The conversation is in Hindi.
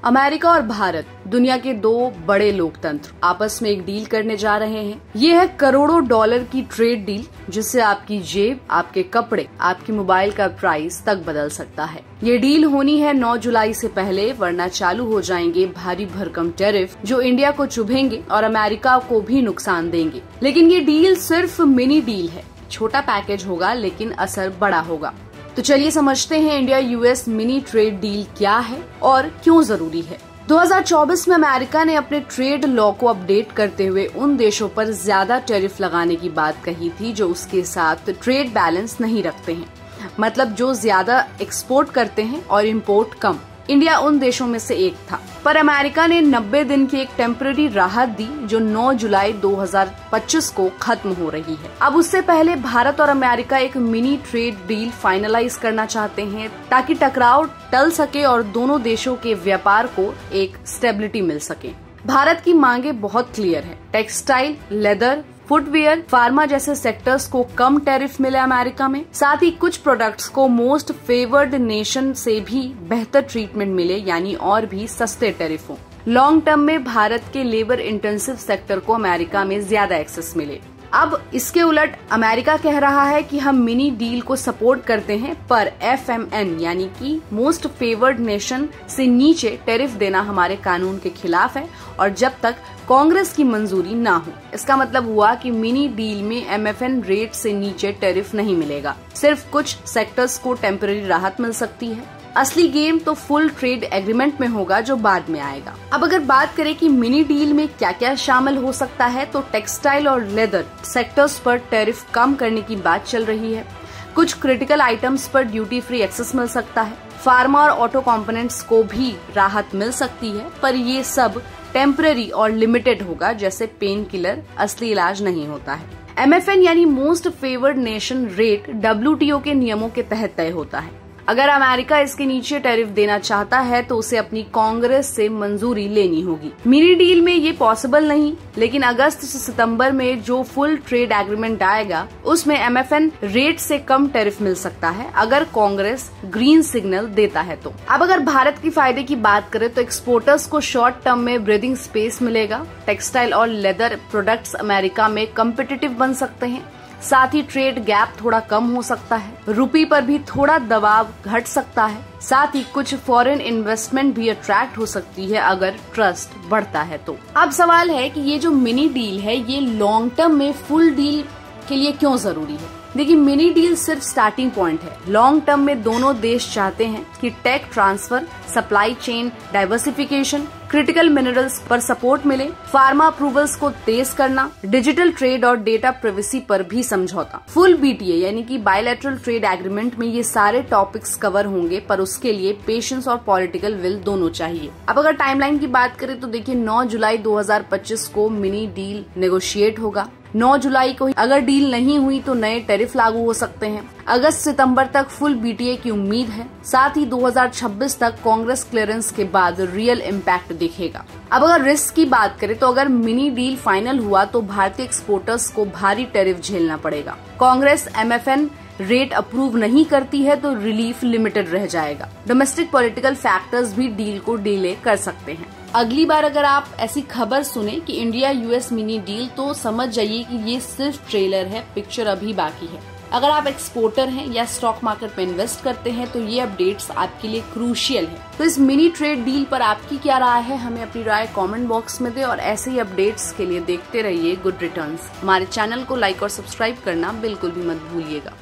अमेरिका और भारत दुनिया के दो बड़े लोकतंत्र आपस में एक डील करने जा रहे हैं। ये है करोड़ों डॉलर की ट्रेड डील, जिससे आपकी जेब, आपके कपड़े, आपकी मोबाइल का प्राइस तक बदल सकता है। ये डील होनी है 9 जुलाई से पहले, वरना चालू हो जाएंगे भारी भरकम टैरिफ जो इंडिया को चुभेंगे और अमेरिका को भी नुकसान देंगे। लेकिन ये डील सिर्फ मिनी डील है, छोटा पैकेज होगा लेकिन असर बड़ा होगा। तो चलिए समझते हैं India US mini trade deal क्या है और क्यों जरूरी है। 2024 में अमेरिका ने अपने ट्रेड लॉ को अपडेट करते हुए उन देशों पर ज्यादा टैरिफ लगाने की बात कही थी जो उसके साथ ट्रेड बैलेंस नहीं रखते हैं, मतलब जो ज्यादा एक्सपोर्ट करते हैं और इंपोर्ट कम। इंडिया उन देशों में से एक था, पर अमेरिका ने 90 दिन की एक टेम्पररी राहत दी जो 9 जुलाई 2025 को खत्म हो रही है। अब उससे पहले भारत और अमेरिका एक मिनी ट्रेड डील फाइनलाइज करना चाहते हैं ताकि टकराव टल सके और दोनों देशों के व्यापार को एक स्टेबिलिटी मिल सके। भारत की मांगे बहुत क्लियर है। टेक्सटाइल, लेदर, फुटवेयर, फार्मा जैसे सेक्टर्स को कम टैरिफ मिले अमेरिका में, साथ ही कुछ प्रोडक्ट्स को मोस्ट फेवर्ड नेशन से भी बेहतर ट्रीटमेंट मिले, यानी और भी सस्ते टैरिफ हो। लॉन्ग टर्म में भारत के लेबर इंटेंसिव सेक्टर को अमेरिका में ज्यादा एक्सेस मिले। अब इसके उलट अमेरिका कह रहा है कि हम मिनी डील को सपोर्ट करते हैं, पर FMN यानी कि मोस्ट फेवर्ड नेशन से नीचे टैरिफ देना हमारे कानून के खिलाफ है और जब तक कांग्रेस की मंजूरी ना हो। इसका मतलब हुआ कि मिनी डील में MFN रेट से नीचे टैरिफ नहीं मिलेगा, सिर्फ कुछ सेक्टर्स को टेम्पररी राहत मिल सकती है। असली गेम तो फुल ट्रेड एग्रीमेंट में होगा जो बाद में आएगा। अब अगर बात करें कि मिनी डील में क्या क्या शामिल हो सकता है, तो टेक्सटाइल और लेदर सेक्टर्स पर टैरिफ कम करने की बात चल रही है। कुछ क्रिटिकल आइटम्स पर ड्यूटी फ्री एक्सेस मिल सकता है। फार्मा और ऑटो कंपोनेंट्स को भी राहत मिल सकती है, पर ये सब टेम्पररी और लिमिटेड होगा, जैसे पेन किलर असली इलाज नहीं होता है। MFN यानी most favoured nation rate WTO के नियमों के तहत तय होता है। अगर अमेरिका इसके नीचे टैरिफ देना चाहता है तो उसे अपनी कांग्रेस से मंजूरी लेनी होगी। मिनी डील में ये पॉसिबल नहीं, लेकिन अगस्त से सितंबर में जो फुल ट्रेड एग्रीमेंट आएगा उसमें MFN रेट से कम टैरिफ मिल सकता है, अगर कांग्रेस ग्रीन सिग्नल देता है तो। अब अगर भारत की फायदे की बात करें तो एक्सपोर्टर्स को शॉर्ट टर्म में ब्रीदिंग स्पेस मिलेगा। टेक्सटाइल और लेदर प्रोडक्ट्स अमेरिका में कम्पिटिटिव बन सकते हैं, साथ ही ट्रेड गैप थोड़ा कम हो सकता है। रुपये पर भी थोड़ा दबाव घट सकता है, साथ ही कुछ फॉरेन इन्वेस्टमेंट भी अट्रैक्ट हो सकती है अगर ट्रस्ट बढ़ता है तो। अब सवाल है कि ये जो मिनी डील है ये लॉन्ग टर्म में फुल डील के लिए क्यों जरूरी है। देखिए, मिनी डील सिर्फ स्टार्टिंग पॉइंट है। लॉन्ग टर्म में दोनों देश चाहते हैं कि tech transfer, supply chain diversification, critical minerals पर सपोर्ट मिले, फार्मा अप्रूवल्स को तेज करना, डिजिटल ट्रेड और डेटा प्राइवेसी पर भी समझौता। फुल BTA यानी कि बायलैटरल ट्रेड एग्रीमेंट में ये सारे टॉपिक्स कवर होंगे, पर उसके लिए पेशेंस और पॉलिटिकल विल दोनों चाहिए। अब अगर टाइमलाइन की बात करें तो देखिए 9 जुलाई 2025 को मिनी डील नेगोशिएट होगा। 9 जुलाई को अगर डील नहीं हुई तो नए टैरिफ लागू हो सकते हैं। अगस्त सितंबर तक फुल BTA की उम्मीद है, साथ ही 2026 तक कांग्रेस क्लियरेंस के बाद रियल इम्पैक्ट दिखेगा। अब अगर रिस्क की बात करें तो अगर मिनी डील फाइनल हुआ तो भारतीय एक्सपोर्टर्स को भारी टैरिफ झेलना पड़ेगा। कांग्रेस MFN रेट अप्रूव नहीं करती है तो रिलीफ लिमिटेड रह जाएगा। डोमेस्टिक पॉलिटिकल फैक्टर्स भी डील को डिले कर सकते हैं। अगली बार अगर आप ऐसी खबर सुने कि इंडिया US मिनी डील, तो समझ जाइए कि ये सिर्फ ट्रेलर है, पिक्चर अभी बाकी है। अगर आप एक्सपोर्टर हैं या स्टॉक मार्केट में इन्वेस्ट करते हैं तो ये अपडेट्स आपके लिए क्रूशियल है। तो इस मिनी ट्रेड डील पर आपकी क्या राय है, हमें अपनी राय कमेंट बॉक्स में दे और ऐसे ही अपडेट्स के लिए देखते रहिए गुड रिटर्न्स। हमारे चैनल को लाइक और सब्सक्राइब करना बिल्कुल भी मत भूलिएगा।